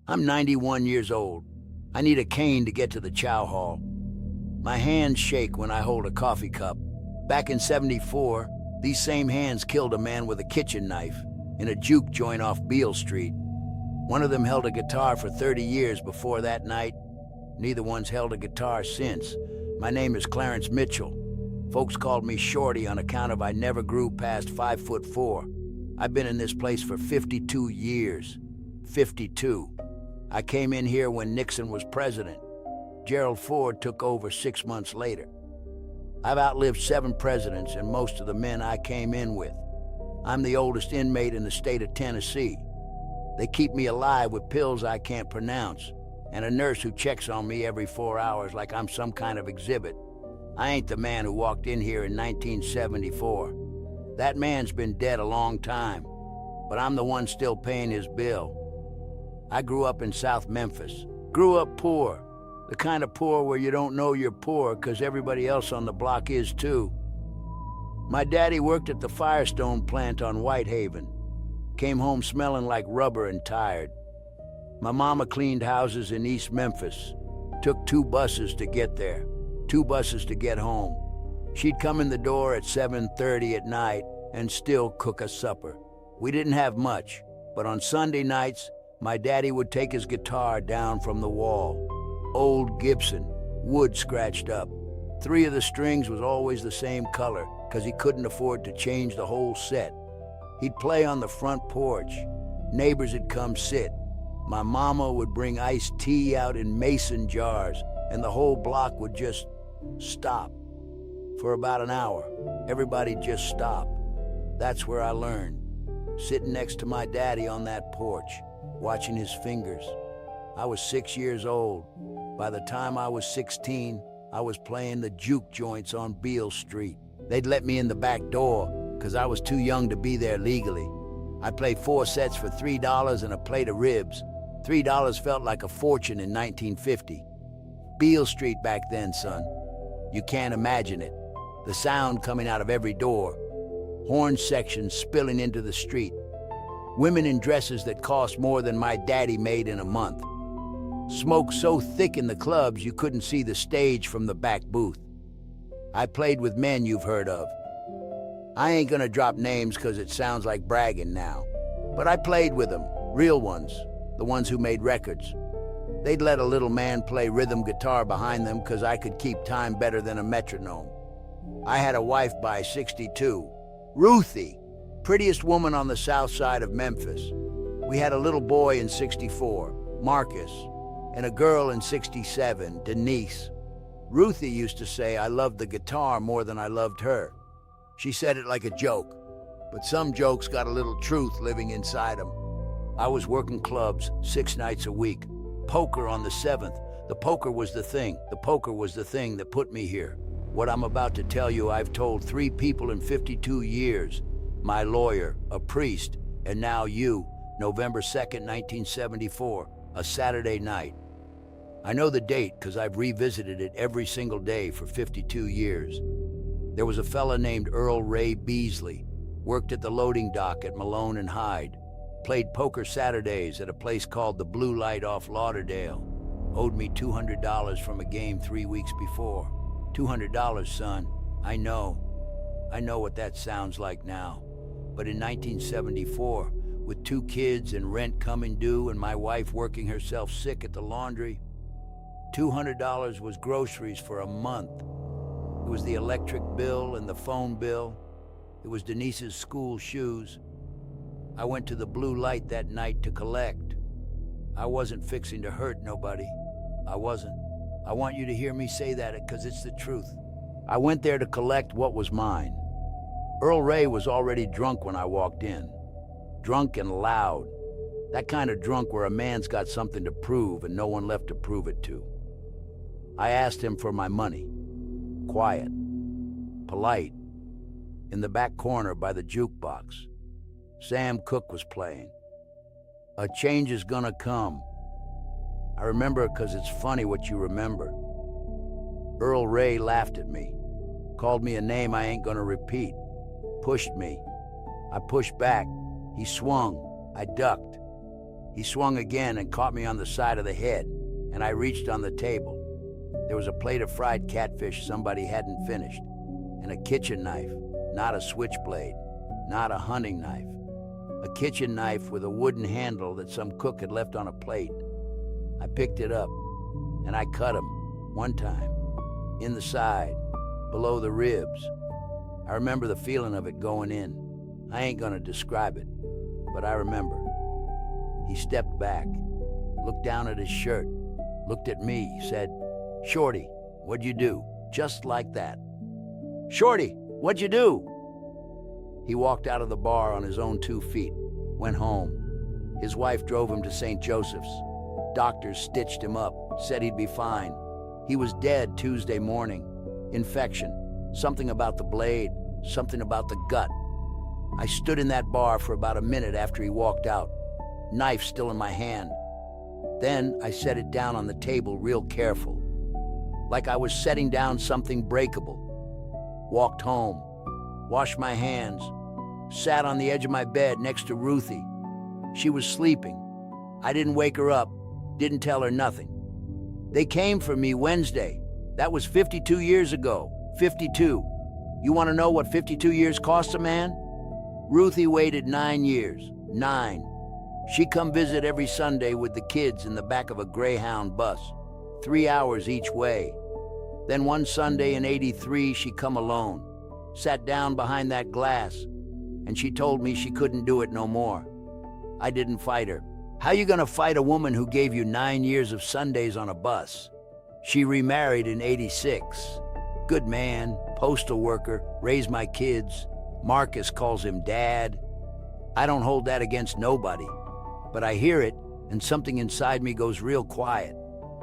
I'm 91 years old. I need a cane to get to the chow hall. My hands shake when I hold a coffee cup. Back in '74, these same hands killed a man with a kitchen knife in a juke joint off Beale Street. One of them held a guitar for 30 years before that night. Neither one's held a guitar since. My name is Clarence Mitchell. Folks called me Shorty on account of I never grew past 5'4". I've been in this place for 52 years. 52. I came in here when Nixon was president. Gerald Ford took over 6 months later. I've outlived 7 presidents and most of the men I came in with. I'm the oldest inmate in the state of Tennessee. They keep me alive with pills I can't pronounce, and a nurse who checks on me every 4 hours like I'm some kind of exhibit. I ain't the man who walked in here in 1974. That man's been dead a long time, but I'm the one still paying his bill. I grew up in South Memphis. Grew up poor. The kind of poor where you don't know you're poor because everybody else on the block is too. My daddy worked at the Firestone plant on Whitehaven. Came home smelling like rubber and tired. My mama cleaned houses in East Memphis. Took 2 buses to get there, 2 buses to get home. She'd come in the door at 7:30 at night and still cook us supper. We didn't have much, but on Sunday nights, my daddy would take his guitar down from the wall. Old Gibson, wood scratched up. 3 of the strings was always the same color because he couldn't afford to change the whole set. He'd play on the front porch. Neighbors would come sit. My mama would bring iced tea out in mason jars, and the whole block would just stop. For about an hour, everybody just stopped. That's where I learned. Sitting next to my daddy on that porch, watching his fingers. I was 6 years old. By the time I was 16, I was playing the juke joints on Beale Street. They'd let me in the back door because I was too young to be there legally. I played 4 sets for $3 and a plate of ribs. $3 felt like a fortune in 1950. Beale Street back then, son. You can't imagine it. The sound coming out of every door. Horn sections spilling into the street. Women in dresses that cost more than my daddy made in a month. Smoke so thick in the clubs you couldn't see the stage from the back booth. I played with men you've heard of. I ain't gonna drop names because it sounds like bragging now. But I played with them, real ones, the ones who made records. They'd let a little man play rhythm guitar behind them because I could keep time better than a metronome. I had a wife by 62, Ruthie, prettiest woman on the south side of Memphis. We had a little boy in '64, Marcus, and a girl in '67, Denise. Ruthie used to say I loved the guitar more than I loved her. She said it like a joke, but some jokes got a little truth living inside them. I was working clubs 6 nights a week. Poker on the 7th. The poker was the thing. The poker was the thing that put me here. What I'm about to tell you, I've told 3 people in 52 years. My lawyer, a priest, and now you, November 2nd, 1974, a Saturday night. I know the date because I've revisited it every single day for 52 years. There was a fella named Earl Ray Beasley, worked at the loading dock at Malone and Hyde, played poker Saturdays at a place called the Blue Light off Lauderdale, owed me $200 from a game 3 weeks before. $200, son. I know what that sounds like now. But in 1974, with 2 kids and rent coming due and my wife working herself sick at the laundry, $200 was groceries for a month. It was the electric bill and the phone bill. It was Denise's school shoes. I went to the Blue Light that night to collect. I wasn't fixing to hurt nobody. I wasn't. I want you to hear me say that because it's the truth. I went there to collect what was mine. Earl Ray was already drunk when I walked in. Drunk and loud. That kind of drunk where a man's got something to prove and no one left to prove it to. I asked him for my money. Quiet. Polite. In the back corner by the jukebox. Sam Cooke was playing. A change is gonna come. I remember because it's funny what you remember. Earl Ray laughed at me. Called me a name I ain't gonna repeat. Pushed me. I pushed back. He swung. I ducked. He swung again and caught me on the side of the head, and I reached on the table. There was a plate of fried catfish somebody hadn't finished, and a kitchen knife, not a switchblade, not a hunting knife. A kitchen knife with a wooden handle that some cook had left on a plate. I picked it up, and I cut him, one time, in the side, below the ribs. I remember the feeling of it going in. I ain't gonna describe it, but I remember. He stepped back, looked down at his shirt, looked at me, said, "Shorty, what'd you do?" Just like that. "Shorty, what'd you do?" He walked out of the bar on his own 2 feet, went home. His wife drove him to St. Joseph's. Doctors stitched him up, said he'd be fine. He was dead Tuesday morning. Infection, something about the blade, something about the gut. I stood in that bar for about a minute after he walked out, knife still in my hand. Then I set it down on the table real careful, like I was setting down something breakable. Walked home, washed my hands, sat on the edge of my bed next to Ruthie. She was sleeping. I didn't wake her up, didn't tell her nothing. They came for me Wednesday. That was 52 years ago. 52. You want to know what 52 years costs a man? Ruthie waited 9 years. 9. She come visit every Sunday with the kids in the back of a Greyhound bus, 3 hours each way. Then one Sunday in '83, she come alone, sat down behind that glass, and she told me she couldn't do it no more. I didn't fight her. How you gonna fight a woman who gave you 9 years of Sundays on a bus? She remarried in '86. Good man, postal worker, raised my kids. Marcus calls him Dad. I don't hold that against nobody, but I hear it, and something inside me goes real quiet.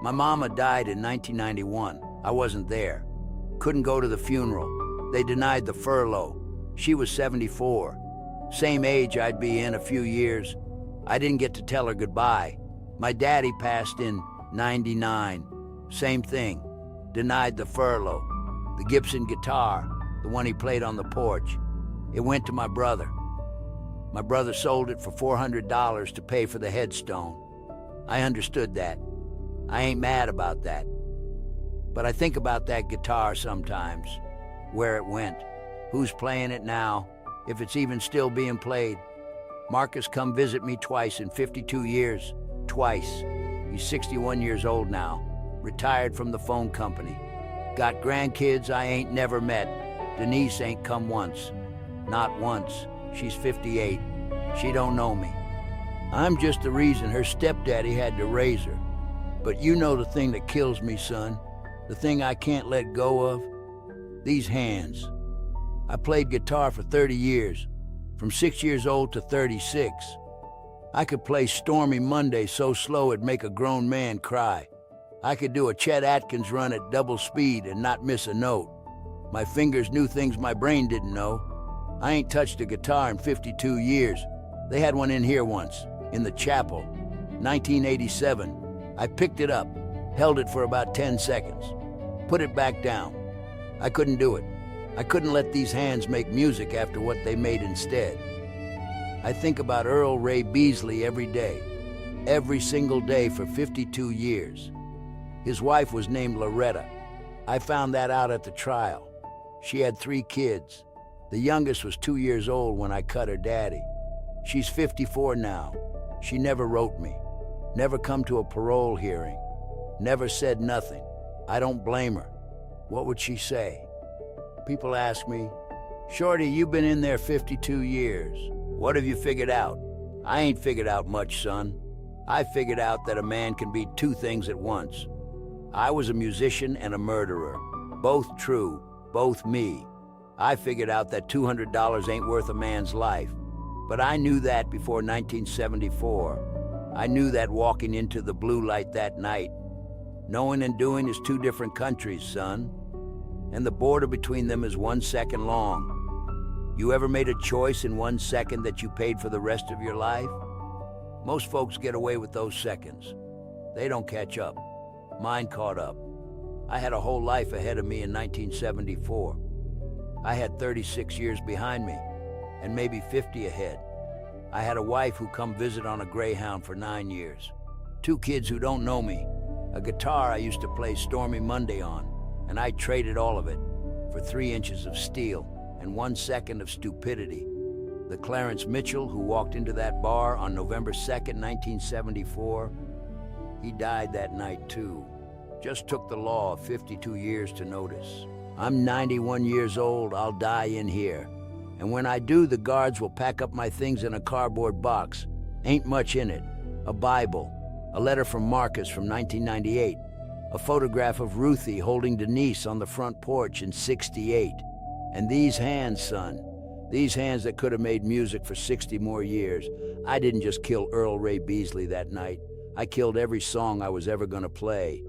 My mama died in 1991. I wasn't there. Couldn't go to the funeral. They denied the furlough. She was 74. Same age I'd be in a few years. I didn't get to tell her goodbye. My daddy passed in '99. Same thing. Denied the furlough. The Gibson guitar, the one he played on the porch, it went to my brother. My brother sold it for $400 to pay for the headstone. I understood that. I ain't mad about that. But I think about that guitar sometimes, where it went, who's playing it now, if it's even still being played. Marcus come visit me twice in 52 years. Twice. He's 61 years old now, retired from the phone company. Got grandkids I ain't never met. Denise ain't come once. Not once. She's 58. She don't know me. I'm just the reason her stepdaddy had to raise her. But you know the thing that kills me, son. The thing I can't let go of? These hands. I played guitar for 30 years, from 6 years old to 36. I could play Stormy Monday so slow it'd make a grown man cry. I could do a Chet Atkins run at double speed and not miss a note. My fingers knew things my brain didn't know. I ain't touched a guitar in 52 years. They had one in here once, in the chapel, 1987. I picked it up, held it for about 10 seconds, put it back down. I couldn't do it. I couldn't let these hands make music after what they made instead. I think about Earl Ray Beasley every day, every single day for 52 years. His wife was named Loretta. I found that out at the trial. She had 3 kids. The youngest was 2 years old when I cut her daddy. She's 54 now. She never wrote me, never come to a parole hearing, never said nothing. I don't blame her. What would she say? People ask me, "Shorty, you've been in there 52 years. What have you figured out?" I ain't figured out much, son. I figured out that a man can be 2 things at once. I was a musician and a murderer. Both true, both me. I figured out that $200 ain't worth a man's life. But I knew that before 1974. I knew that walking into the blue light that night. Knowing and doing is 2 different countries, son. And the border between them is 1 second long. You ever made a choice in 1 second that you paid for the rest of your life? Most folks get away with those seconds. They don't catch up. Mine caught up. I had a whole life ahead of me in 1974. I had 36 years behind me, and maybe 50 ahead. I had a wife who come visit on a Greyhound for 9 years. 2 kids who don't know me. A guitar I used to play Stormy Monday on, and I traded all of it for 3 inches of steel and 1 second of stupidity. The Clarence Mitchell who walked into that bar on November 2nd, 1974, he died that night too. Just took the law 52 years to notice. I'm 91 years old, I'll die in here. And when I do, the guards will pack up my things in a cardboard box. Ain't much in it. A Bible, a letter from Marcus from 1998, a photograph of Ruthie holding Denise on the front porch in '68. And these hands, son, these hands that could have made music for 60 more years. I didn't just kill Earl Ray Beasley that night. I killed every song I was ever gonna play.